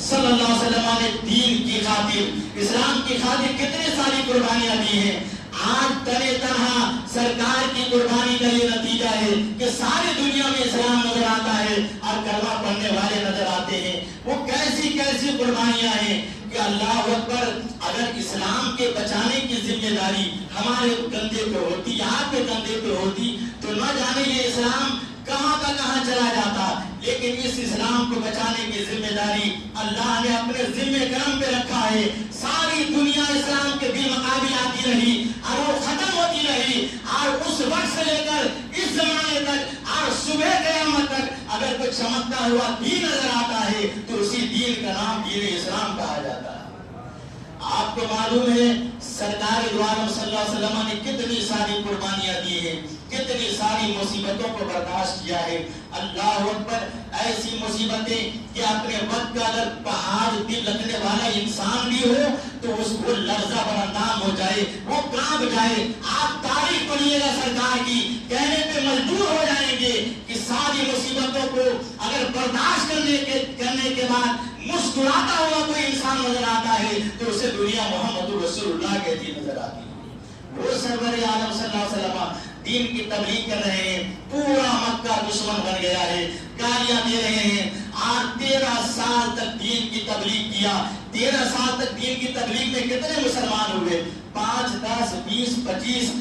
صلی اللہ علیہ وسلم نے دین کی خاطر، اسلام کی خاطر کتنی ساری قربانیاں دی ہیں۔ آج تنے تنہا سرکار کی قربانی کا یہ نتیجہ ہے کہ ساری دنیا میں اسلام نظر آتا ہے اور کلمہ پڑھنے والے نظر آتے ہیں۔ وہ کیسی کیسی قربانیاں ہیں کہ اللہ اکبر، اگر اسلام کے بچانے کی ذمہ داری ہمارے کندھے پہ ہوتی، آپ کے کندھے پہ ہوتی، تو نہ جانے یہ اسلام کہاں کا کہاں چلا جاتا۔ لیکن اس اسلام کو بچانے کی ذمہ داری اللہ نے اپنے ذمہ کرم پہ رکھا ہے۔ ساری دنیا اسلام کے بھی مقابل آتی رہی اور وہ ختم ہوتی رہی، اور اس وقت سے لے کر اس زمانے تک اور صبح قیامت تک اگر کوئی چمکتا ہوا دین نظر آتا ہے تو اسی دین کا نام دین اسلام کہا جاتا ہے۔ آپ کو معلوم ہے سرکار دو عالم صلی اللہ علیہ وسلم نے کتنی ساری قربانیاں دی ہیں، کتنی ساری مصیبتوں کو برداشت کیا ہے۔ اللہ اکبر، ایسی مصیبتیں کہ اپنے وقت کا اگر پہاڑ دل رکھنے والا انسان بھی ہو تو اس کو لرزہ برندام ہو جائے، وہ کانپ جائے۔ آپ تاریخ پڑھیے گا سرکار کی، کہنے پہ مجبور ہو جائیں گے کہ ساری مصیبتوں کو اگر برداشت کرنے کے بعد مسکراتا ہوا کوئی انسان نظر آتا ہے تو اسے دنیا محمد رسول اللہ کہتی نظر آتی ہے۔ وہ سرور عالم صلی اللہ علیہ وسلم دین کی تبلیغ کر رہے ہیں، پورا مکہ دشمن بن گیا ہے، گالیاں دے رہے ہیں، اور 13 سال تک دین کی تبلیغ کیا۔ 13 سال تک دین کی تبلیغ میں کتنے مسلمان ہوئے؟ 5 10 20 25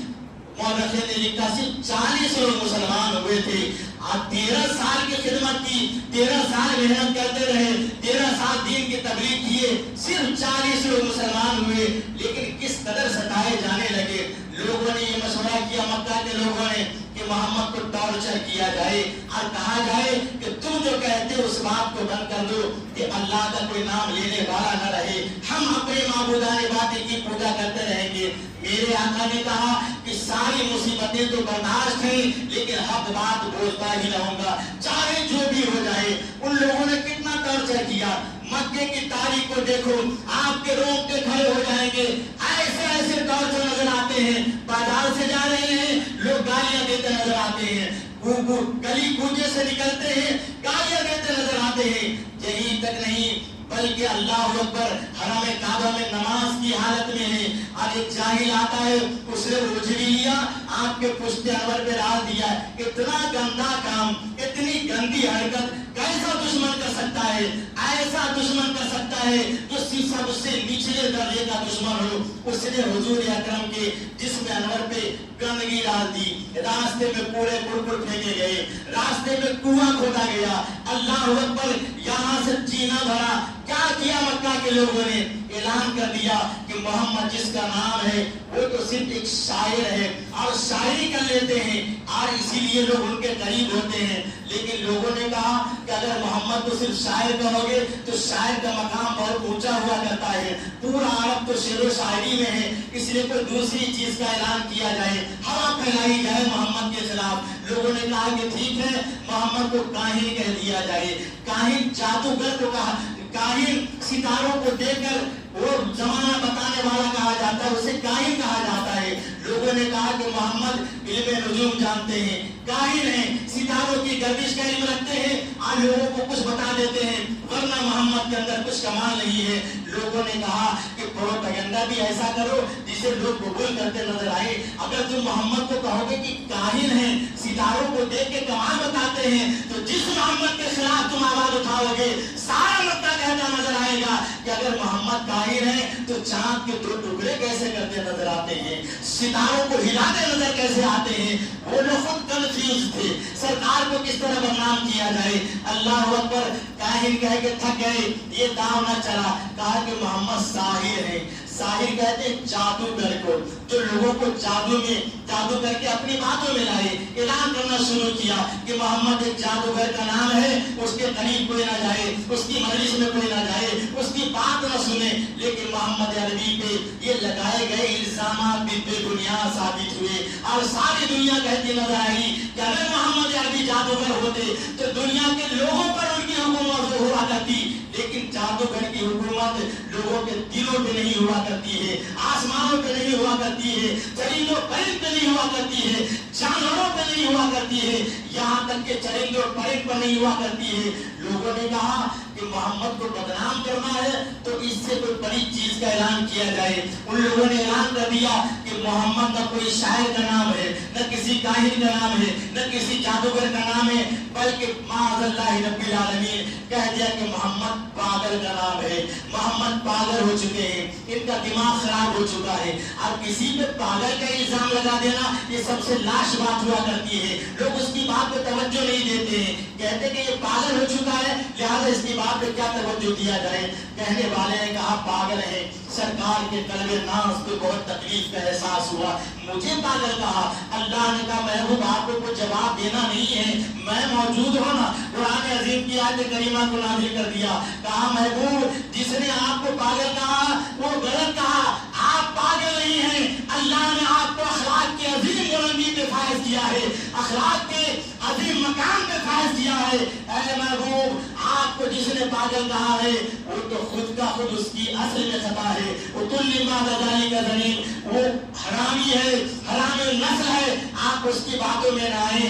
مورخین نے لکھا صرف 40 لوگ مسلمان ہوئے تھے۔ آپ 13 سال کی خدمت کی، 13 سال محنت کرتے رہے، 13 سال دین کی تبلیغ کیے، صرف 40 لوگ مسلمان ہوئے۔ لیکن کس قدر ستائے جانے لگے۔ لوگوں نے یہ مشورہ کیا، مکہ کے لوگوں نے، کہ محمد کو ٹارچر کیا جائے اور کہا جائے کہ تم جو کہتے ہو اس بات کو بند کر دو کہ اللہ کا کوئی نام لینے والا نہ رہے، ہم اپنے معبودان باطل کی پوجا کرتے رہیں گے۔ میرے آقا نے کہا کہ ساری مصیبتیں تو برداشت ہیں لیکن حق بات بولتا ہی رہوں گا چاہے جو بھی ہو جائے۔ ان لوگوں نے کتنا ٹارچر کیا، مکے کی تاریخ کو دیکھو، آپ کے رونگٹے کھڑے ہو جائیں گے۔ ایسے ایسے ٹارچر نظر آتے ہیں، بازار سے جا رہے ہیں لوگ گالیاں دیتے نظر آتے ہیں، گلی کوچے سے نکلتے ہیں گالیاں دیتے نظر آتے ہیں۔ یہی تک نہیں بلکہ اللہ اکبر، حرم کعبہ میں نماز کی حالت میں ہے اور ایک جاہل آتا ہے، اس نے روج بھی لیا، آپ کے پشت انور پہ ڈال دیا۔ اتنا گندا کام، اتنی گندی حرکت کیسا دشمن کر سکتا ہے؟ ایسا دشمن کر سکتا ہے جو سب سے نچلے درجے کا دشمن ہو۔ اس نے حضور اکرم کے جسم انور پہ گندگی ڈال دی، راستے میں کوڑے کرکر پھینکے گئے، راستے میں کنواں کھودا گیا۔ اللہ اکبر، یہاں سے چینا بھرا۔ کیا کیا مکہ کے لوگوں نے؟ اعلان کر دیا کہ محمد جس کا نام ہے وہ تو صرف ایک شاعر ہے اور شاعری کر لیتے ہیں اور اسی لیے لوگ ان کے قریب ہوتے ہیں۔ لیکن لوگوں نے کہا کہ اگر محمد کو صرف شاعر کہو گے تو شاعر کا مقام بہت اونچا ہوا کرتا ہے، پورا عرب تو شعر و شاعری میں ہے، اس لیے کوئی دوسری چیز کا اعلان کیا جائے، ہوا پھیلائی جائے محمد کے خلاف۔ لوگوں نے کہا کہ ٹھیک ہے محمد کو کاہن کہہ دیا جائے۔ کاہن جادوگر کو کہا، کاہن ستاروں کو دیکھ کر وہ زمانہ بتانے والا کہا جاتا ہے، اسے کاہن کہا جاتا ہے۔ لوگوں نے کہا کہ محمد علم نجوم جانتے ہیں، کاہن ہیں، ستاروں کی گردش کا علم رکھتے ہیں اور لوگوں کو کچھ بتا دیتے ہیں، ورنہ محمد کے اندر کچھ کمال نہیں ہے۔ لوگوں نے کہا کہ پروپیگنڈا بھی ایسا کرو جسے لوگ قبول کرتے نظر آئے۔ اگر تم محمد کو کہو گے کہ کاہن ہیں، ستاروں کو دیکھ کے کمال بتاتے ہیں، تو جس محمد کے خلاف تم آواز اٹھاؤ گے سارا مکہ کہتا نظر آئے گا کہ اگر محمد کاہن ہے تو چاند کے 2 ٹکڑے کیسے کرتے نظر آتے ہیں، ستاروں کو ہلاتے نظر کیسے آتے ہیں۔ وہ لوگ خود کنفیوز تھے، سرکار کو کس طرح بدنام کیا جائے۔ اللہ اکبر، کاہن کہہ کے تھک گئے، یہ داؤ نہ چلا، کہا کہ محمد ساحر ہے۔ ساحر کہتے ہیں جادوگر کو، جو لوگوں کو جادو کر کے اپنی باتوں میں لائے۔ اعلان کرنا شروع کیا کہ محمد ایک جادوگر کا نام ہے، اس کے قریب کوئی نہ جائے، اس کی مجلس میں کوئی نہ جائے، اس کی بات نہ سنے۔ لیکن محمد عربی پہ یہ لگائے گئے الزامات بے بنیاد ثابت ہوئے اور ساری دنیا کہتی نظر آئی کہ اگر محمد عربی جادوگر ہوتے تو دنیا کے لوگوں پر ان کی حکومت ہوا کرتی، لیکن جادوگر کی حکومت लोगों के दिलों पे नहीं हुआ करती है, आसमानों पे नहीं हुआ करती है, चरिंदों परिंद पे नहीं हुआ करती है, जानवरों पे नहीं हुआ करती है, यहाँ तक के चरिंदों परिंद पर नहीं हुआ करती है। लोगों ने कहा कि मोहम्मद को बदनाम करना है तो इससे कोई बड़ी चीज का ऐलान किया जाए। उन लोगों ने ऐलान कर दिया कि मोहम्मद न कोई शायर का नाम है, न किसी काहिन का नाम है, न किसी जादूगर का नाम है, बल्कि माअज़ल्लाहि रब्बिल आलमीन कह दिया कि मोहम्मद पागल का नाम है। मोहम्मद पागल हो चुके हैं, इनका दिमाग खराब हो चुका है। अब किसी पे पागल का इल्जाम लगा देना ये सबसे लाश बात हुआ करती है। लोग उसकी बात पे तवज्जो नहीं देते हैं, कहते कि ये पागल हो चुका है लिहाजा इसकी बात पे क्या तवज्जो दिया जाए। कहने वाले ने कहा पागल है। सरकार के कल्बे नाज़ पे बहुत तकलीफ का एहसास हुआ, मुझे पागल कहा। अल्लाह ने कहा महबूब आपको कोई जवाब देना नहीं है, मैं मौजूद हूं ना। कुरान अजीम की आयत करीमा को नाज़िल कर दिया, कहा महबूब जिसने आपको पागल कहा वो गलत कहा, आप पागल नहीं हैं। अल्लाह ने आपको अखलाक की अजीम बुलंदी पे फायज किया है, अखलाक के अजीम मकाम पे फायज किया है। ऐ महबूब आपको जिसने पागल कहा है वो तो खुद का खुद उसकी असल में खता है। वो हरामी है, हरामी नस्ल है, आप उसकी बातों में ना आए।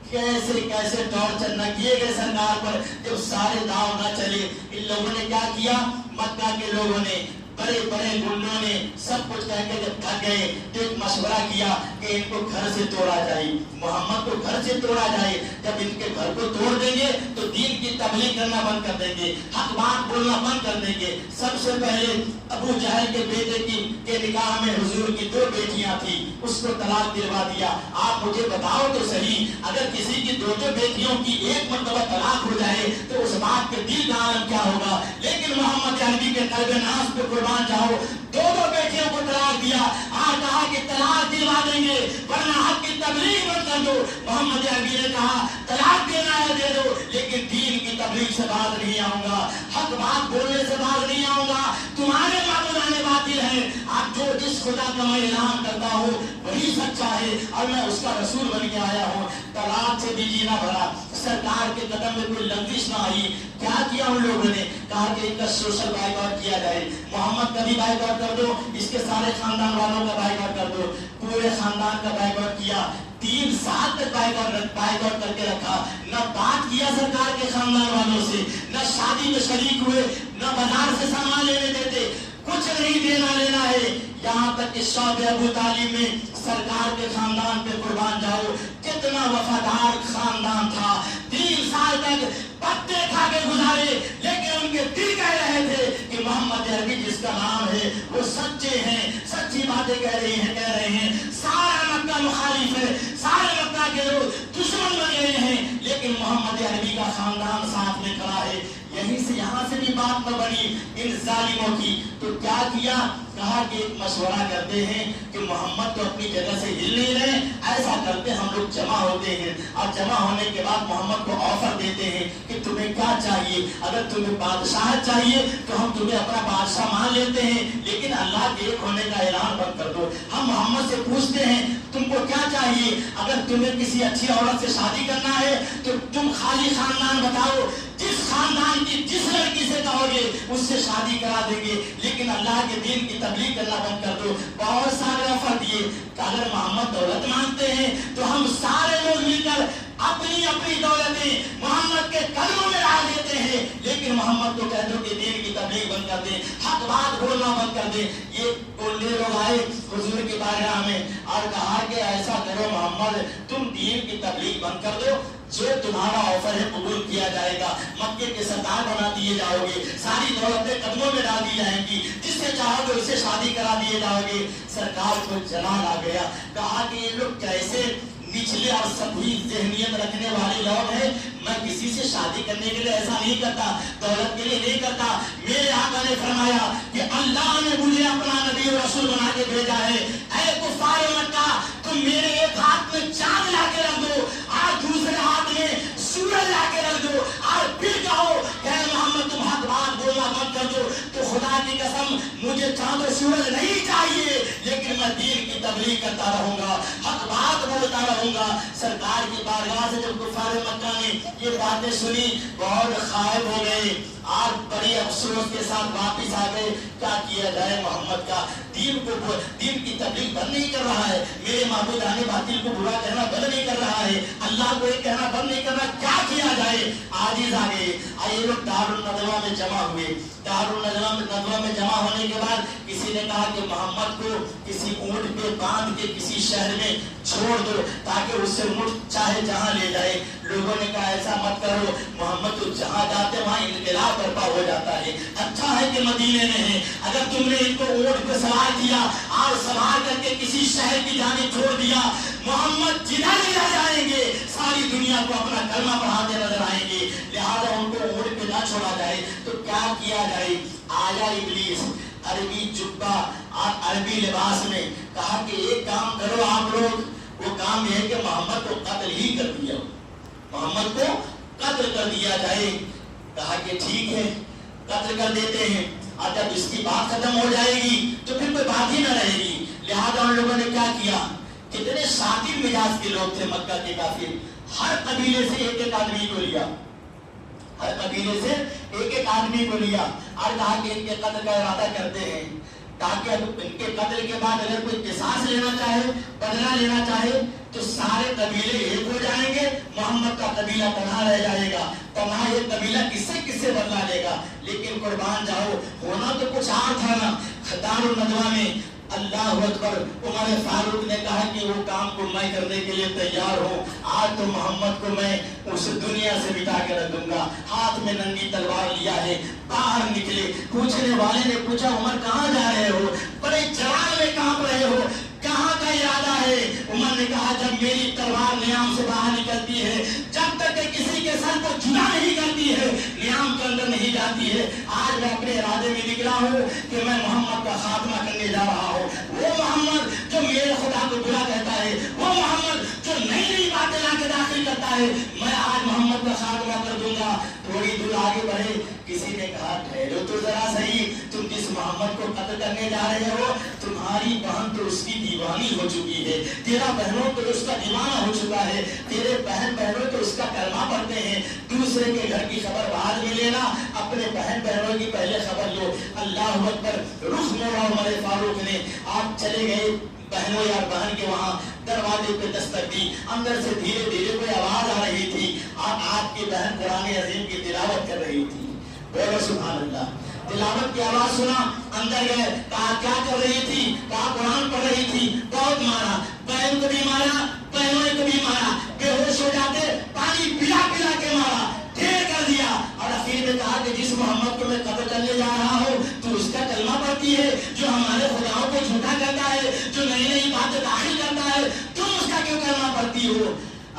कैसे कैसे टॉर्चर न किए गए सरकार पर जब सारे दाव न चले। इन लोगों ने क्या किया, मक्का के लोगों ने, बड़े बड़े गुंडों ने सब कुछ कहकर जब थक गए तो एक मशवरा किया कि इनको घर से तोड़ा जाए, मोहम्मद को घर से तोड़ा जाए। जब इनके घर को तोड़ देंगे तो दीन की तबलीग करना बंद कर देंगे, हक बात बोलना बंद कर देंगे। सबसे पहले अबू जहल के बेटे के निकाह में हुजूर की 2 बेटियां थी, उसको तलाक दिलवा दिया। आप मुझे बताओ तो सही, अगर किसी की 2 बेटियों की एक मरतबा तलाक हो जाए तो उस बात के दिल का आलम क्या होगा। लेकिन मोहम्मद अरबी के कल्बे नाज़ पे कुर्बान जाओ, 2 बेटियों को तलाक दिया। आज कहा कि तलाक दिलवा देंगे वरना हक की तबलीग मत कर दो। मोहम्मद अरबी ने कहा तलाक देना है दे दो, लेकिन दीन की तबलीग से बात नहीं आऊंगा, हक बात बोलने से बात नहीं आऊंगा। तुम्हारे मामलाने बातिल है। आप जो जिस खुदा का मैं ऐलान करता हूँ वही सच्चा है और मैं उसका रसूल बन के आया हूँ। तलाक से भी जीना भरा, सरकार के कदम में कोई लंबिश ना आई। क्या किया उन लोगों ने, कहा कि इनका सोशल बाइकआउट किया जाए। मोहम्मद का भी बाइकआउट कर दो, इसके सारे खानदान वालों का बाइकआउट कर दो। पूरे खानदान का बाइकआउट किया, 3 साल तक बाइकआउट करके रखा। न बात किया सरकार के खानदान वालों से, न शादी में शरीक हुए, न बाजार से सामान लेने देते, कुछ नहीं देना लेना है। यहाँ तक कि शौब अबू तालिब में सरकार के खानदान पे कुर्बान जाओ, कितना वफादार खानदान था। 3 साल तक पत्ते खा के गुजारे, लेकिन उनके दिल कह रहे थे कि मोहम्मद अरबी जिसका नाम है वो सच्चे हैं, सच्ची बातें कह रहे हैं। सारा मक्का मुखालिफ है, सारे मक्का के लोग दुश्मन बन गए हैं, लेकिन मोहम्मद अरबी का खानदान साथ में खड़ा है। यहीं से यहाँ से भी बात न बनी इन जालिमों की। तो क्या किया, कहा कि एक मशवरा करते हैं कि मोहम्मद तो अपनी जगह से हिल नहीं रहे, ऐसा करते हम लोग जमा होते हैं और जमा होने के बाद मोहम्मद को ऑफर देते हैं कि तुम्हें क्या चाहिए। अगर तुम्हें बादशाह चाहिए तो हम तुम्हें अपना बादशाह मान लेते हैं, लेकिन अल्लाह के एक होने का ऐलान बंद कर दो। हम मोहम्मद से पूछते हैं तुमको क्या चाहिए। अगर तुम्हें किसी अच्छी औरत से शादी करना है तो तुम खाली खानदान बताओ, जिस खानदान की जिस लड़की से कहोगे उससे शादी करा देंगे, लेकिन अल्लाह के दीन की तबलीग करना बंद कर दो। बहुत सारे ऑफर दिए। अगर मोहम्मद दौलत मांगते हैं तो हम सारे लोग मिलकर अपनी अपनी दौलतें मोहम्मद के कदमों में डाल देते हैं, लेकिन मोहम्मद को कह दो कि दीन की तबलीग बंद कर दे, हक बात बोलना बंद कर दे। ये बोलने लोग आए हुजूर की बारगाह में और कहा कि ऐसा करो मोहम्मद, तुम दीन की तबलीग बंद कर दो, जो तुम्हारा ऑफर है कबूल किया जाएगा, मक्के के सरदार बना दिए जाओगे, सारी दौलतें कदमों में डाल दी जाएंगी, जिससे चाहोगे उससे शादी करा दिए जाओगे। सरकार को जलाल आ गया, कहा कि ये लोग कैसे निचले और सभी ज़हनियत रखने वाले लोग हैं। मैं किसी से शादी करने के लिए ऐसा नहीं करता, दौलत के लिए नहीं करता। मेरे आका ने फरमाया कि अल्लाह ने मुझे अपना नबी और रसूल बना के भेजा है। ऐ कुफार मक्का, तुम मेरे एक हाथ में चांद ला के रख दो और दूसरे हाथ में सूरज ला के रख दो और फिर कहो कि मोहम्मद तुम हक बात बोलना बंद कर दो, तो खुदा की कसम मुझे चांद और सूरज नहीं चाहिए, लेकिन मैं दीन की तबलीग करता रहूंगा, हक बात बोलता रहूंगा। सरकार की बारगाह से जब कुफार मक्का ने ये बातें सुनी बहुत खायब हो गए और बड़े अफसोस के साथ वापस आ गए। क्या किया जाए, मोहम्मद का दीन की तबलीग बंद नहीं कर रहा है, मेरे माबूदाने बातिल को बुरा कहना बंद नहीं कर रहा है, अल्लाह को एक कहना बंद नहीं कर रहा, क्या किया जाए। आजिज आ गए, आइए लोग दारुल नदवा में जमा हुए। दारुल नदवा में जमा होने के बाद किसी ने कहा कि मोहम्मद को किसी ऊंट पे बांध के किसी शहर में छोड़ दो ताकि उससे ऊंट चाहे जहां ले जाए। लोगों ने कहा ऐसा मत करो, मोहम्मद तो जहां जाते वहां इनकलाब बर्पा हो जाता है। अच्छा है कि मदीने में है, अगर तुमने इनको ऊंट पे सवार किया और सवार करके किसी शहर की जाने छोड़ दिया, मोहम्मद जिधर ले जाएंगे सारी दुनिया को अपना कलमा पढ़ाते नजर आएंगे, लिहाजा उनको ऊंट पे ना छोड़ा जाए। तो क्या किया जाए। आया इब्लीस अरबी जुब्बा और अरबी लिबास में, कहा कि एक काम करो आप लोग, वो काम यह है कि मोहम्मद को कत्ल ही कर दिया, मोहम्मद को कत्ल कर दिया जाए। कहा कि ठीक है कत्ल कर देते हैं, और जब इसकी बात खत्म हो जाएगी तो फिर कोई बात ही न रहेगी। लिहाजा उन लोगों ने क्या किया, कितने शातिर मिजाज के लोग थे मक्का के काफिर, हर कबीले से एक एक आदमी को लिया, हर कबीले से एक एक आदमी को लिया और कहा कि इनके कत्ल का इरादा करते हैं, ताकि इनके कत्ल के बाद अगर कोई किसास लेना चाहे, बदला लेना चाहे, तो सारे कबीले एक हो जाएंगे, मोहम्मद का कबीला तनहा रह जाएगा। तनहा ये कबीला किससे किससे बदला लेगा। लेकिन कुर्बान जाओ, होना तो कुछ और था ना। दारुल नदवा में अल्लाह अकबर, उमर फारूक ने कहा कि वो काम को मैं करने के लिए तैयार हूँ, आज तो मोहम्मद को मैं उस दुनिया से मिटा के रख दूंगा। हाथ में नंगी तलवार लिया है, बाहर निकले। पूछने वाले ने पूछा उमर कहाँ जा रहे हो, बड़े जलाल में कांप रहे हो, कहाँ का इरादा है। उमर ने कहा जब मेरी तलवार नियाम से बाहर निकलती है, जब तक किसी के सर को जुदा नहीं करती है, नियाम के अंदर नहीं जाती है। आज मैं अपने इरादे में निकला हूँ कि मैं मोहम्मद का खात्मा करने जा रहा हूँ। वो मोहम्मद जो मेरे खुदा को बुरा कहता है, वो मोहम्मद जो नई नई बातें लाके दाखिल करता है, मैं आज मोहम्मद का खात्मा कर दूंगा। थोड़ी दूर आगे बढ़े, किसी ने कहा ठहरो तो जरा सही, तुम जिस मोहम्मद को कत्ल करने जा रहे हो, तुम्हारी बहन तो उसकी दीवानी हो चुकी है, तेरा बहनों तो उसका दीवाना हो चुका है, तेरे बहन बहनों तो उसका कलमा पढ़ते हैं। दूसरे के घर की खबर बाद में लेना, अपने बहन बहनों की पहले खबर लो। अल्लाह अकबर। रुख मोड़ा उमर फारूक ने, आप चले गए बहनों या बहन के वहां, दरवाजे पे दस्तक दी, अंदर से धीरे धीरे कोई आवाज आ रही थी, और आपकी बहन कुरान अजीम की तिलावत कर रही थी। बोलो सुभान अल्लाह। तिलावत की आवाज सुना, अंदर गए, कहा क्या कर रही थी, कहा कुरान पढ़ रही थी। बहुत मारा, बहन को भी मारा, बहनों को भी मारा, बेहोश हो जाते, पानी पिला पिला के मारा, ढेर कर दिया। और आखिर में कहा कि जिस मोहम्मद को मैं कत्ल करने जा रहा हूँ, तो उसका कलमा पढ़ती है, जो हमारे खुदाओं को झूठा करता है, जो नई नई बातें दाखिल करता है, तुम उसका क्यों कलमा पढ़ती हो।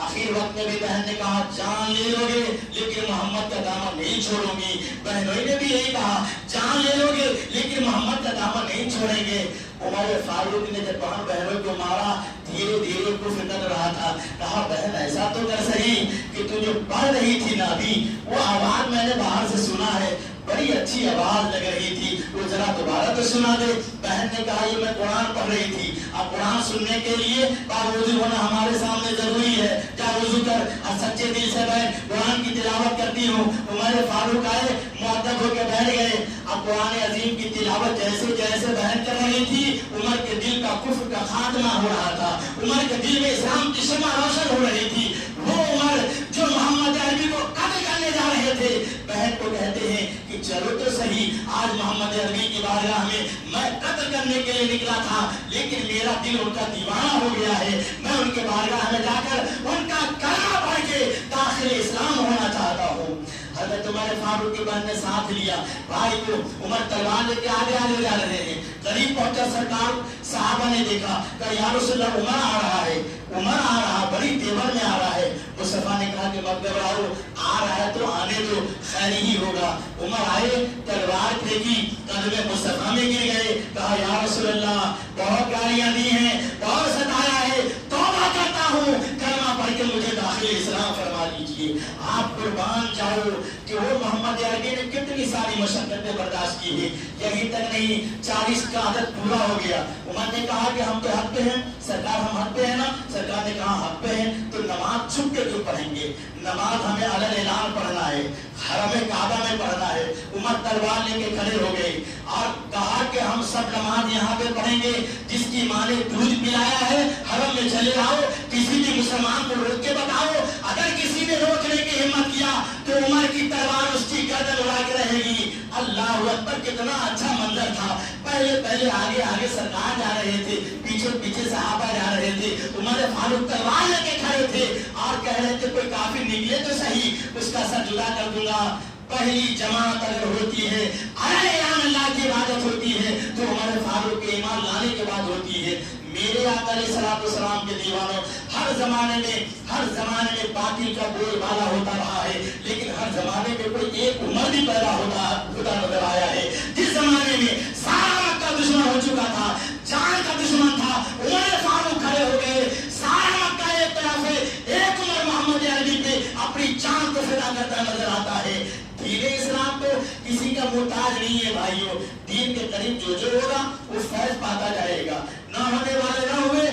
आखिर वक्त में भी बहन ने कहा जान ले लोगे लेकिन मोहम्मद का दामन नहीं छोड़ोगी। बहनों ने भी यही कहा जान ले लोगे लेकिन मोहम्मद का दामन नहीं छोड़ेंगे। उमर फारूक ने जब बहनों को मारा, धीरे धीरे कुफ्र कर रहा था, कहा बहन ऐसा तो कर सही कि तू जो पढ़ रही थी ना अभी, वो आवाज मैंने बाहर से सुना है, बड़ी अच्छी आवाज लग रही थी, वो जरा दोबारा तो सुना दे। बहन ने कहा ये मैं कुरान पढ़ रही थी, अब कुरान सुनने के लिए बावजूद होना हमारे सामने जरूरी है, क्या वजू कर और सच्चे दिल से मैं कुरान की तिलावत करती हूँ। उमर फारूक आए, मुअद्दब होकर बैठ गए। अब कुरान अजीम की तिलावत जैसे जैसे बहन कर रही थी, उमर के दिल का कुफ्र का खात्मा हो रहा था, उमर के दिल में इस्लाम की शम्मा रोशन हो रही थी। वो उमर जो मोहम्मद अरबी को कत्ल करने जा रहे थे, बहन को कहते हैं कि चलो तो सही, आज मोहम्मद अरबी की बारगाह में मैं कत्ल करने के लिए निकला था, लेकिन मेरा दिल उनका दीवाना हो गया है, मैं उनके बारगाह में जाकर उनका कलमा पढ़ के दाखिल इस्लाम होना चाहता हूँ। हज़रत उमर फारूक की बहन ने साथ लिया भाई को, उमर तलवार लेके आगे आगे जा रहे हैं। करीब पहुंचा सरकार, साहबा ने देखा, कहा या रसूलल्लाह उमर आ रहा है, उमर आ रहा, बड़ी तेवर में आ रहा है। मुस्तफा ने कहा कि मत घबराओ, आ रहा है तो आने दो, खैर ही होगा। उमर आए, तलवार फेंकी, कदम मुस्तफा में गिर गए। कहा या रसूलल्लाह बहुत गालियां दी हैं, बहुत सताया है, तौबा करता हूँ, कलमा पढ़ के मुझे दाखिल इस्लाम फरमा दीजिए। आप कुर्बान जाओ कि वो मोहम्मद अरबी ने कितनी सारी मशक्कतें बर्दाश्त की है। यही तक नहीं, 40 का आदत पूरा हो गया। उमर ने कहा कि हम तो हक पे हैं सरकार, हम हक पे हैं ना? सरकार ने कहा हक पे हैं तो नमाज छुप के क्यों पढ़ेंगे? नमाज हमें अलग ऐलान पढ़ना है, हरम काबा में पढ़ना है। उमर तलवार लेके खड़े हो गए और कहा कि हम सब नमाज यहाँ पे पढ़ेंगे। जिसकी माँ ने दूध पिलाया है हरम में चले आओ, किसी भी मुसलमान को रोक के बताओ। अगर किसी ने रोकने की हिम्मत किया तो उमर की तलवार उसकी गर्दन उड़ा के रहेगी। अल्लाह अकबर, कितना अच्छा मंजर था। पहले पहले आगे आगे सरकार जा रहे थे, पीछे पीछे सहाबा जा रहे थे। उमर फारूक तलवार लेके खड़े थे और कह रहे थे कोई काफिर निकले तो सही, उसका सर जुदा कर दूंगा। पहली जमात अगर होती है, अल्लाह की इबादत होती है तो उमर फारूक के ईमान लाने के बाद होती है। मेरे आका अलैहिस्सलाम के दीवानों, हर जमाने में बातिल का बोलबाला होता रहा है, लेकिन हर जमाने में कोई एक उमर भी पैदा होता नजर आया है। जिस जमाने में सारा मक्का दुश्मन हो चुका था, जान का दुश्मन था, उमर फारूक खड़े हो गए। सारा मक्का एक तरफ है, एक उमर मोहम्मद अरबी पे अपनी जान को फिदा करता नजर आता है। दीन इस्लाम तो किसी का मोहताज नहीं है भाइयों। दीन के करीब जो होगा वो फैज पाता जाएगा। ना होने वाले ना हुए,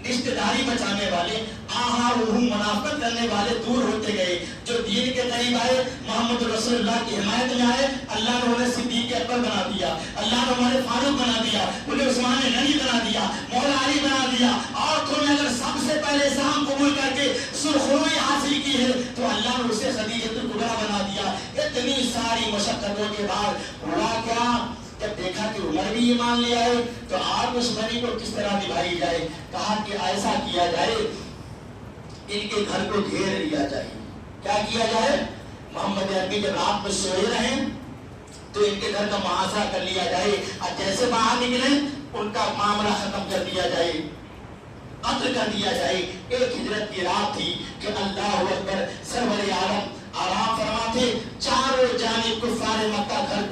रिश्तेदारी बचाने वाले, आहा उहू मुनाफत करने वाले दूर होते गए। जो दीन के करीब आए, मोहम्मद रसूलुल्लाह की हिमायत में आए, अल्लाह ने उन्हें सिद्दीक अकबर बना दिया, अल्लाह ने उन्हें फारूक बना दिया, उन्हें उस्मान गनी बना दिया, मौला अली बना दिया। और तुमने अगर सबसे पहले इस्लाम कबूल करके सुरखरुई हासिल की है तो अल्लाह ने उसे खदीजतुल कुबरा बना दिया। इतनी सारी मशक्कतों के बाद हुआ क्या? जब देखा कि उमर भी ईमान ले आए तो आप दुश्मनी को किस तरह निभाई जाए। कहा कि ऐसा किया जाए, इनके घर को घेर लिया जाए। क्या किया जाए? मोहम्मद अरबी जब रात में सोए रहे तो इनके घर का मुहासरा कर लिया जाए और जैसे बाहर निकले उनका मामला खत्म कर दिया जाए, कत्ल कर दिया जाए। एक हिजरत की रात थी कि अल्लाह अकबर, सरवर आलम आराम फरमाते, चारों जानिब कुफार मक्का घर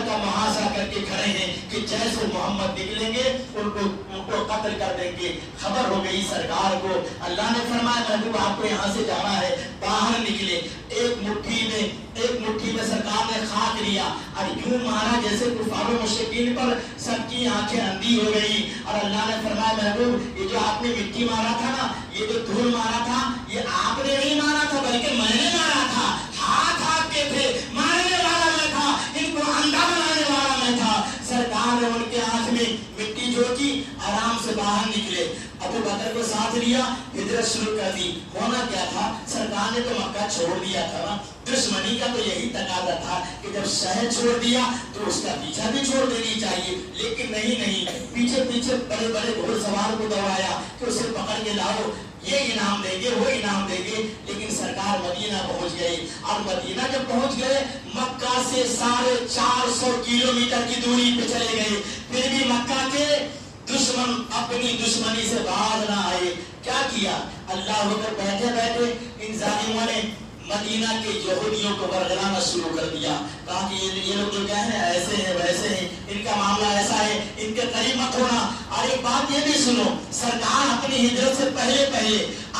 का मुहासरा करके खड़े हैं कि जैसे मोहम्मद निकलेंगे उनको कत्ल कर देंगे। खबर हो गई सरकार को। अल्लाह ने फरमाया महबूब आपको यहाँ से जाना है, बाहर निकले। एक मुट्ठी में सरकार ने खाक लिया और यूं मारा जैसे कुफारों मुशरिकीन पर सबकी आंखें अंधी हो गई। और अल्लाह ने फरमाया महबूब ये जो आपने मिट्टी मारा था ना, ये जो धूल मारा था, ये आपने नहीं मारा था बल्कि मैंने मारा था। हाथ आपके थे, मारने वाला मैं था, इनको अंधा बनाने वाला मैं था। सरकार ने उनके आंख में मिट्टी जोती, आराम से बाहर निकले। अबू बकर को साथ लिया, हिजरत शुरू कर दी। होना क्या था? सरकार ने तो मक्का छोड़ दिया था ना। दुश्मनी का तो यही तकाजा था कि जब शहर छोड़ दिया तो उसका पीछा भी छोड़ देनी चाहिए। लेकिन नहीं, पीछे पीछे बड़े बड़े घोड़सवार को दौड़ाया कि उसे पकड़ के लाओ, ये इनाम देंगे, वो इनाम देंगे। लेकिन सरकार मदीना पहुंच गई और मदीना जब पहुंच गए, मक्का से 450 किलोमीटर की दूरी पे चले गए, फिर भी मक्का के दुश्मन अपनी दुश्मनी से बाज ना आए। क्या किया? अल्लाह अकबर, बैठे बैठे इन जालिमों ने मदीना के यहूदियों को बरगलाना शुरू कर दिया। कहा कि ये लोग जो कह रहे हैं ऐसे हैं वैसे हैं, इनका मामला ऐसा है, इनके करीब मत होना। और एक बात ये भी सुनो, सरकार अपनी हिजरत से पहले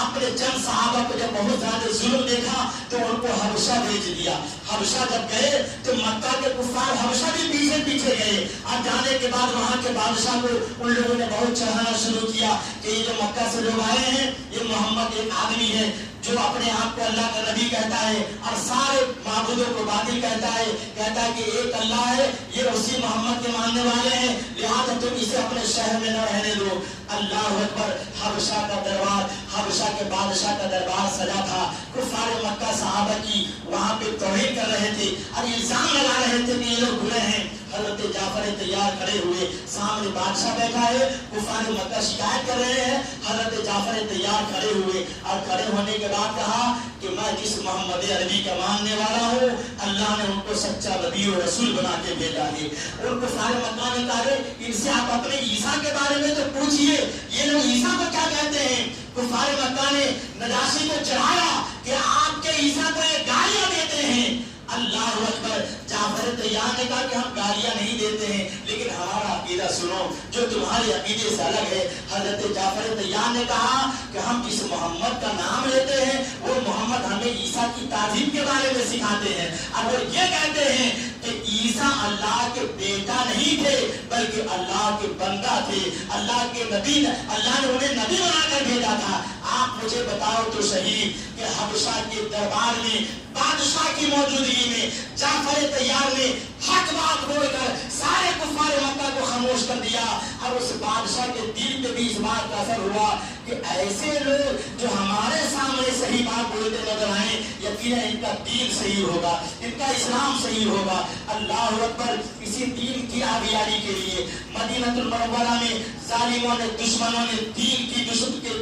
अपने चंद साहबा को जब बहुत ज्यादा जुल्म देखा तो उनको हबशा भेज दिया। हबशा जब गए तो मक्का के कुफार हबशा भी पीछे पीछे गए। और जाने के बाद वहां के बादशाह को उन लोगों ने बहुत चढ़ाना शुरू किया कि ये जो मक्का से लोग आए हैं, ये मोहम्मद एक आदमी है जो अपने आप को अल्लाह का नबी कहता है और सारे माबूदों को बातिल कहता है कि एक अल्लाह है, ये उसी मोहम्मद के मानने वाले हैं, लिहाजा तुम इसे अपने शहर में न रहने दो। अल्लाह अकबर, हबशा का दरबार, हबशा के बादशाह का दरबार सजा था। कुफार मक्का सहाबा की वहां पे तौहीन कर रहे थे और इल्जाम लगा रहे थे कि ये लोग बुरे हैं। हजरत जाफर तैयार खड़े हुए, सामने बादशाह बैठा है, कुफार मक्का शिकायत कर रहे हैं। हजरत जाफर तैयार खड़े हुए और खड़े होने के बाद कहा कि मैं जिस मोहम्मद अरबी का मानने वाला हूँ, अल्लाह ने उनको सच्चा नबी और रसूल बना के भेजा है। और कुफार मक्का ने कहा इनसे आप अपने ईसा के बारे में तो पूछिए, ये लोग ईसा को क्या कहते हैं। कुफार मक्का ने नजाशी को चढ़ाया कि आपके ईसा को गालियां देते हैं। अल्लाह अकबर, जाफर तैयार ने कहा कि हम गालियां नहीं देते हैं, लेकिन हमारा अकीदा सुनो जो तुम्हारे अकीदे से अलग है। हजरत जाफर तैयार ने कहा कि हम जिस मोहम्मद का नाम लेते हैं वो मोहम्मद हमें ईसा की ताजीम के बारे में सिखाते हैं, और वो ये कहते हैं कि ईसा अल्लाह के बेटा नहीं थे बल्कि अल्लाह के बंदा थे, अल्लाह के नबी, अल्लाह ने उन्हें नबी बनाकर भेजा था। आप मुझे बताओ तो सही कि हबशा के दरबार में बादशाह की मौजूदगी में जाफर तैयार ने हक बात बोलकर सारे कुफार मक्का को खामोश कर दिया, और उस बादशाह के दिल पे भी इस बात का असर हुआ कि ऐसे लोग जो हमारे सामने सही बात बोलते नजर आए, यकीनन इनका दीन सही होगा, इनका इस्लाम सही होगा। अल्लाह अकबर। इसी दीन की आबियारी के लिए मदीनतुल मुनव्वरा में जालिमों ने, दुश्मनों ने, दीन की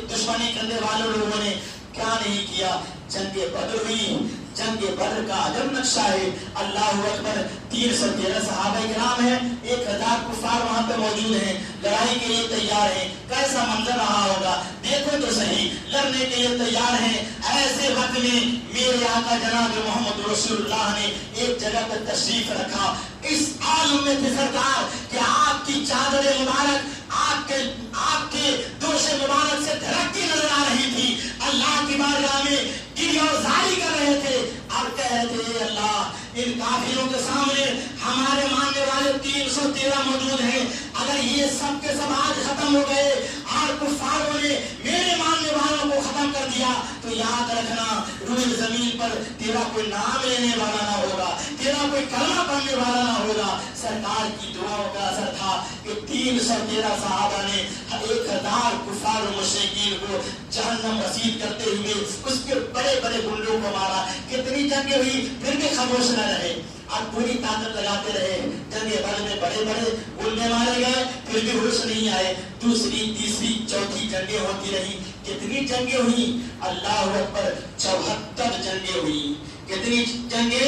दुश्मनी करने वालों लोगों ने क्या नहीं किया। जंगे बद्र हुई, जंगे बद्र का अजब नक्शा है। अल्लाह अकबर। 313 सहाबा किराम है, 1000 कुफार वहां पे मौजूद हैं, लड़ाई के लिए तैयार हैं। कैसा मंजर रहा होगा, देखो तो सही, लड़ने के लिए तैयार हैं। ऐसे वक्त में मेरे आका जनाब मोहम्मद रसूलुल्लाह ने एक जगह पर तशरीफ रखा। इस आलम में थे सरकार कि आपकी चादर मुबारक आपके दोषे मुबारक से धड़कती नजर आ रही थी। अल्लाह की बारगाह में गिरफ्तारी कर रहे थे और कह रहे थे, अल्लाह इन काफिरों के सामने हमारे मानने वाले 313 मौजूद हैं, अगर ये सब के सब आज खत्म हो गए और कुफारों ने मेरे मानने वालों को खत्म कर दिया तो याद रखना रूए जमीन पर तेरा कोई नाम लेने वाला ना होगा, तेरा कोई कलमा पढ़ने वाला ना होगा। सरकार की दुआओं का असर था कि 313 सहाबा ने 1000 कुफार मुशरिकीन को जहन्नम रसीद करते हुए उसके बड़े बड़े गुंडों को मारा। कितनी जंगें हुई फिर भी खामोश न रहे और पूरी ताकत लगाते रहे। जंगे भर में बड़े बड़े गुंडे मारे गए, फिर भी होश नहीं आए। दूसरी, तीसरी, चौथी जंगे होती रही। कितनी जंगे हुई, अल्लाह अकबर, 74 जंगे हुई। कितनी जंगे,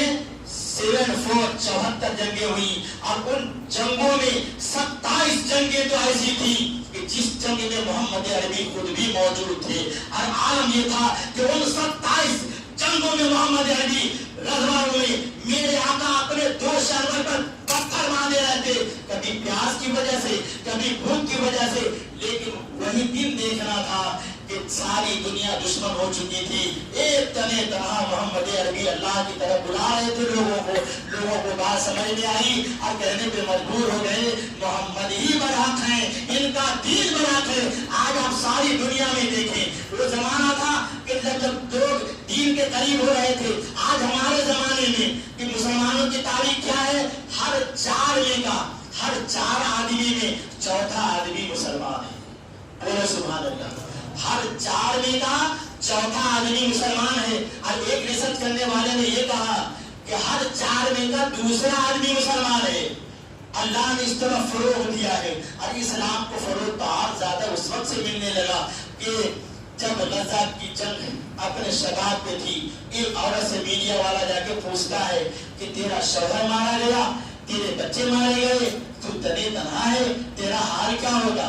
74 जंगे हुई। और उन जंगों में 27 जंगे तो ऐसी थी कि जिस जंग में मोहम्मद अरबी खुद भी मौजूद थे। और आलम ये था कि उन 27 जंगों में मोहम्मद अरबी रजवाड़ों में मेरे आका अपने 2 शरवर पर पत्थर बांधे रहते, कभी प्यास की वजह से, कभी भूख की वजह से। लेकिन वही दिन देखना था कि सारी दुनिया दुश्मन हो चुकी थी। एक तने तनहा मोहम्मद अरबी अल्लाह की तरफ बुला रहे थे लोगों को बात समझ में आई और कहने पे मजबूर हो गए, मोहम्मद ही बरात है, इनका दीन बरात है। आज आप सारी दुनिया में देखें, वो जमाना था कि जब लोग दीन के करीब हो रहे थे। आज हमारे जमाने में कि मुसलमानों की तारीख क्या है, हर 4 आदमी में चौथा आदमी मुसलमान है। बोलो सुभान अल्लाह। हर 4 में का चौथा आदमी मुसलमान है। और एक रिसर्च करने वाले ने यह कहा कि हर 4 में का दूसरा आदमी मुसलमान है। अल्लाह ने इस तरह फरोग दिया है। और इस्लाम को फरोग बहुत ज्यादा उस वक्त से मिलने लगा कि जब गजा की जंग अपने शबाब पे थी। एक औरत से मीडिया वाला जाके पूछता है कि तेरा शौहर मारा गया, तेरे बच्चे मारे गए, तू तने तनहा है, तेरा हाल क्या होगा?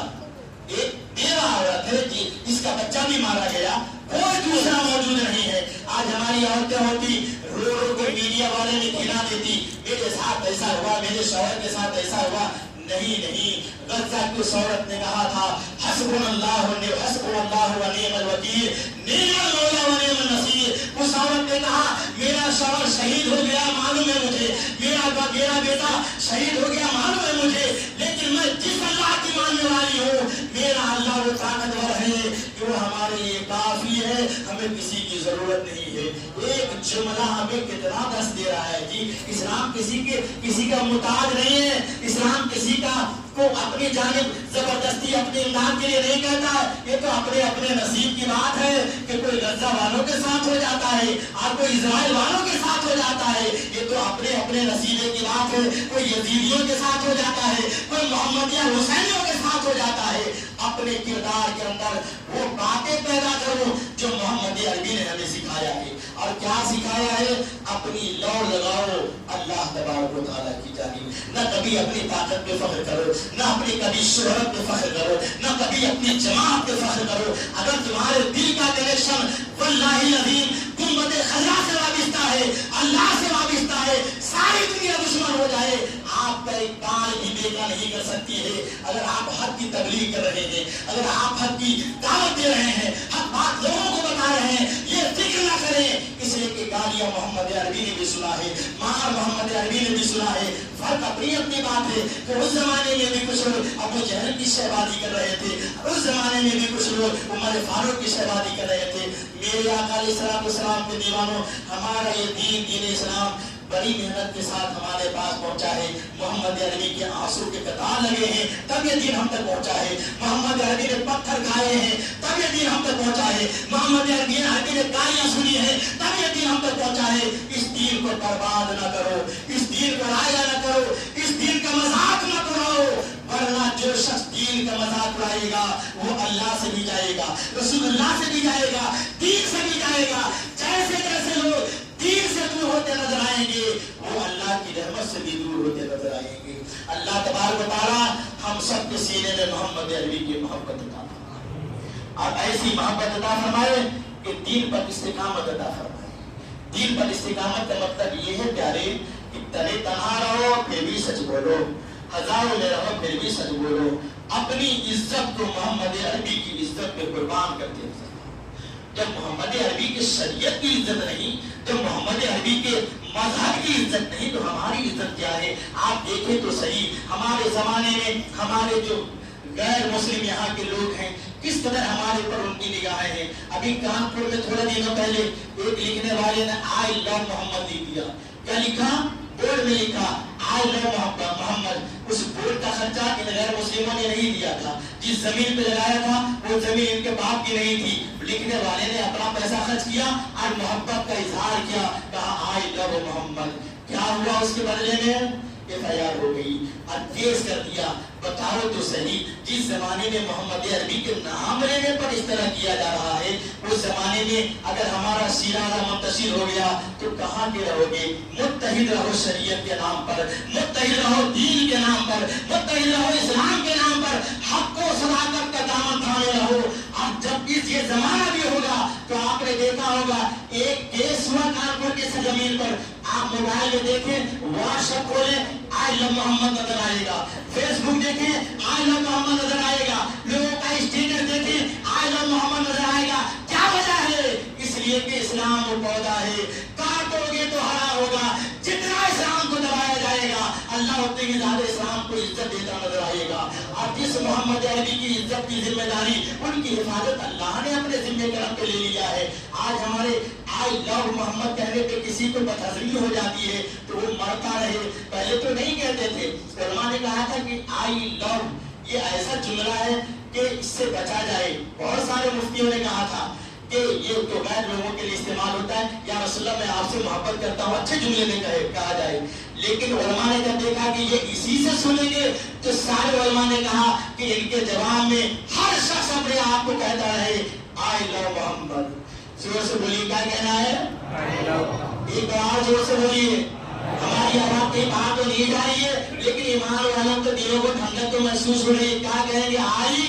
एक बेवा औरत है कि इसका बच्चा भी मारा गया, कोई दूसरा मौजूद नहीं है। आज हमारी औरतें होती रो रो के मीडिया वाले ने खिला देती, मेरे साथ ऐसा हुआ, मेरे शौहर के साथ ऐसा हुआ। नहीं, गजा की उस औरत ने कहा था, हस्बुनल्लाहु व निअमल वकील, निअमल मौला व निअमल नसीर। उस औरत ने कहा, मेरा शौहर शहीद हो गया मालूम है मुझे, मेरा बेटा शहीद हो गया मालूम है मुझे, लेकिन मैं जिस अल्लाह की मानने वाली हूँ, मेरा अल्लाह वो ताकतवर है कि वो हमारे लिए काफी है, हमें किसी की जरूरत नहीं है। एक जुमला हमें कितना दस दे रहा है जी। इस्लाम किसी का मुताज नहीं है। इस्लाम किसी का को अपनी जानिब जबरदस्ती अपने इमदाद के लिए नहीं कहता। ये तो अपने नसीब की बात है कि कोई गजा वालों के साथ हो जाता है और कोई इजराइल वालों के साथ हो जाता है। ये तो अपने नसीबे की बात है। कोई यजीदियों के साथ हो जाता है, कोई मोहम्मदिया हुसैनियों के साथ हो जाता है। अपने किरदार के अंदर वो बातें पैदा करो जो मोहम्मद अरबी ने हमें सिखाया है। और क्या सिखाया है? अपनी लौड़ लगाओ अल्लाह तबारक व तआला की जानिब। न कभी अपनी ताकत पे फख्र करो, न अपनी कभी शोहरत पे फख्र करो, न कभी अपनी जमात पे फख्र करो। अगर तुम्हारे दिल का कनेक्शन वल्लाही अज़ीम गुंबद खज़रा से वाबिस्ता है, अल्लाह से वाबिस्ता है, सारी दुनिया दुश्मन हो जाए रोका नहीं कर सकती है। अगर आप हक की तबलीग कर रहे हैं, अगर आप हक की दावत दे रहे हैं, हक बात लोगों को बता रहे हैं, ये जिक्र ना करें इसलिए कि गालियां मोहम्मद अरबी ने भी सुना है, मार मोहम्मद अरबी ने भी सुना है। फर्क अपनी अपनी बात है कि उस जमाने में भी कुछ लोग अबू जहल की शहबादी कर रहे थे, उस जमाने में भी कुछ लोग उमर फारूक की शहबादी कर रहे थे। मेरे आका अलैहिस्सलाम के दीवानों, हमारा ये दीन इस्लाम बड़ी मेहनत के साथ हमारे पास पहुंचा है। मोहम्मद अरबी के आंसू के कतार लगे हैं तब ये दिन हम तक पहुंचा है। मोहम्मद अरबी ने पत्थर खाए हैं तब ये दिन हम तक पहुंचा है। मोहम्मद अरबी ने गालियां सुनी है तब ये दिन हम तक पहुंचा है। इस दीन को बर्बाद न करो, इस दीन को राया न करो, इस दीन का मजाक न करो, वरना जो शख्स दीन का मजाक उड़ाएगा वो अल्लाह से भी जाएगा, रसूलुल्लाह से भी जाएगा, दीन से भी जाएगा। जैसे जैसे लोग दीन से दूर होते नजर आएंगे वो अल्लाह की रहमत से भी दूर होते नजर आएंगे। अल्लाह तबारक व तआला हम सब के सीने में मोहम्मद अरबी की मोहब्बत अता फरमाए और ऐसी मोहब्बत अता फरमाए कि दीन पर इस्तिकामत अता फरमाए। दीन पर इस्तिकामत का मतलब ये है प्यारे कि तने तन्हा रहो फिर भी सच बोलो, हजारों में रहो फिर भी सच बोलो, अपनी इज्जत को मोहम्मद अरबी की इज्जत पे कुर्बान करते हैं। जब मोहम्मद अरबी की शरीयत की इज्जत नहीं, जब मोहम्मद अरबी के मजहब की इज्जत नहीं, तो हमारी इज्जत क्या है? आप देखें तो सही, हमारे जमाने में हमारे जो गैर मुस्लिम यहाँ के लोग हैं किस तरह हमारे पर उनकी निगाहें हैं। अभी कानपुर में थोड़े दिनों पहले एक लिखने वाले ने आई लव मोहम्मद लिख दिया। क्या लिखा? बोर्ड में लिखा आई लव मोहम्मद। उस बोर्ड का खर्चा इन गैर मुस्लिमों ने नहीं दिया था, जिस जमीन पे लगाया था वो जमीन इनके बाप की नहीं थी। लिखने वाले ने अपना पैसा खर्च किया और मोहब्बत का इजहार किया, कहा आई लव मोहम्मद। क्या हुआ उसके बदले में? FIR हो गई और केस कर दिया। बताओ तो सही, जिस जमाने में मोहम्मद अरबी के नाम लेने पर इस तरह किया जा रहा है, उस जमाने में अगर हमारा शिराजा मुंतशिर हो गया तो कहाँ के रहोगे? मुत्तहिद रहो शरीयत के नाम पर, मुत्तहिद रहो दीन के नाम पर, मुत्तहिद रहो इस्लाम के नाम पर, हक को सदाकत का दामन थामे रहो। और जब ये जमाना भी होगा तो आपने देखा होगा एक केस हुआ कानपुर की जमीन पर, आप मोबाइल में देखें, व्हाट्सएप खोलें, आई लव मोहम्मद नजर आएगा, फेसबुक देखें, आई लव मोहम्मद नजर आएगा, लोगों का स्टेटस देखें, आई लव मोहम्मद नजर आएगा। क्या वजह है? इसलिए कि इस्लाम वो पौधा है, काटोगे तो हरा होगा। जितना इस्लाम को दबाया जाएगा अल्लाह उतनी ही ज्यादा इस्लाम को इज्जत देता नजर आएगा। और जिस मोहम्मद अरबी की इज्जत की जिम्मेदारी, उनकी हिफाजत अल्लाह ने अपने जिम्मे करम पे ले लिया है। आज हमारे आई लव मोहम्मद कहने पे किसी को बदहजमी हो जाती है तो वो मरता रहे। पहले तो नहीं कहते थे, उलमा ने कहा था कि आई लव ये ऐसा जुमला है कि इससे बचा जाए। बहुत सारे मुफ्तियों ने कहा था कि ये तो गैर लोगों के लिए इस्तेमाल होता है, या रसूलुल्लाह मैं आपसे मोहब्बत करता हूँ, अच्छे जुमले में कहा जाए। लेकिन उलमा ने जब देखा कि ये इसी से सुनेंगे तो सारे उलमा ने कहा कि इनके जवाब में हर शख्स अपने आप को कहता रहे आई लव मोहम्मद। जोर से बोलिए, क्या कहना है? एक बार जोर से बोलिए। हमारी आवाज कहीं बाहर तो नहीं जा रही है, लेकिन ईमान वालों के दिलों को ठंडक तो महसूस हो रही है। क्या कहेंगे? I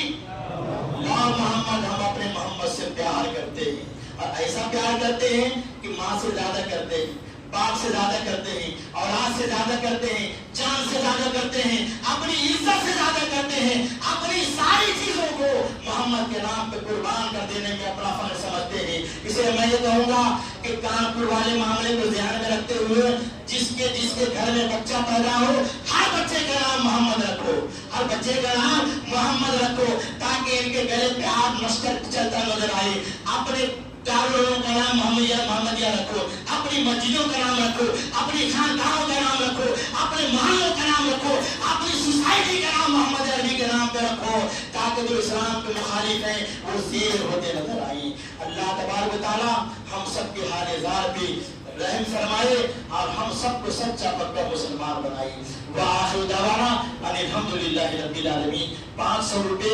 love Muhammad. हम अपने मोहम्मद से प्यार करते हैं और ऐसा प्यार करते हैं कि माँ से ज्यादा करते हैं, बाप से ज्यादा करते हैं, औलाद से ज्यादा करते हैं, जान से ज्यादा करते हैं, अपनी इज्जत से ज्यादा करते हैं, अपनी सारी चीजों को मोहम्मद के नाम पे कुर्बान कर देने में अपना फर्ज समझते हैं। इसलिए मैं ये कहूंगा कि कानपुर वाले मामले को ध्यान में रखते हुए जिसके जिसके घर में बच्चा पैदा हो, हर बच्चे का नाम मोहम्मद रखो, हर बच्चे का नाम मोहम्मद रखो, ताकि इनके गले पे आप मस्टर्ड चलता नजर आए। अपने दारुलों का नाम मोहम्मदिया रखो, अपनी मस्जिदों का नाम रखो, अपनी खानकाहों का नाम रखो, अपने मोहल्लों का नाम रखो, अपनी सोसाइटी का नाम मोहम्मद अरबी के नाम पे रखो, ताकि जो इस्लाम के मुखालिफ हैं वो ज़ेर होते नजर आए। अल्लाह तबारक व तआला हम सब के हाल-ए-ज़ार पे रहम फरमाए और हम सबको सच्चा पक्का मुसलमान बनाए। व आखिर दवाना अनिल हम्दुलिल्लाहि रब्बिल आलमीन। 500 रुपए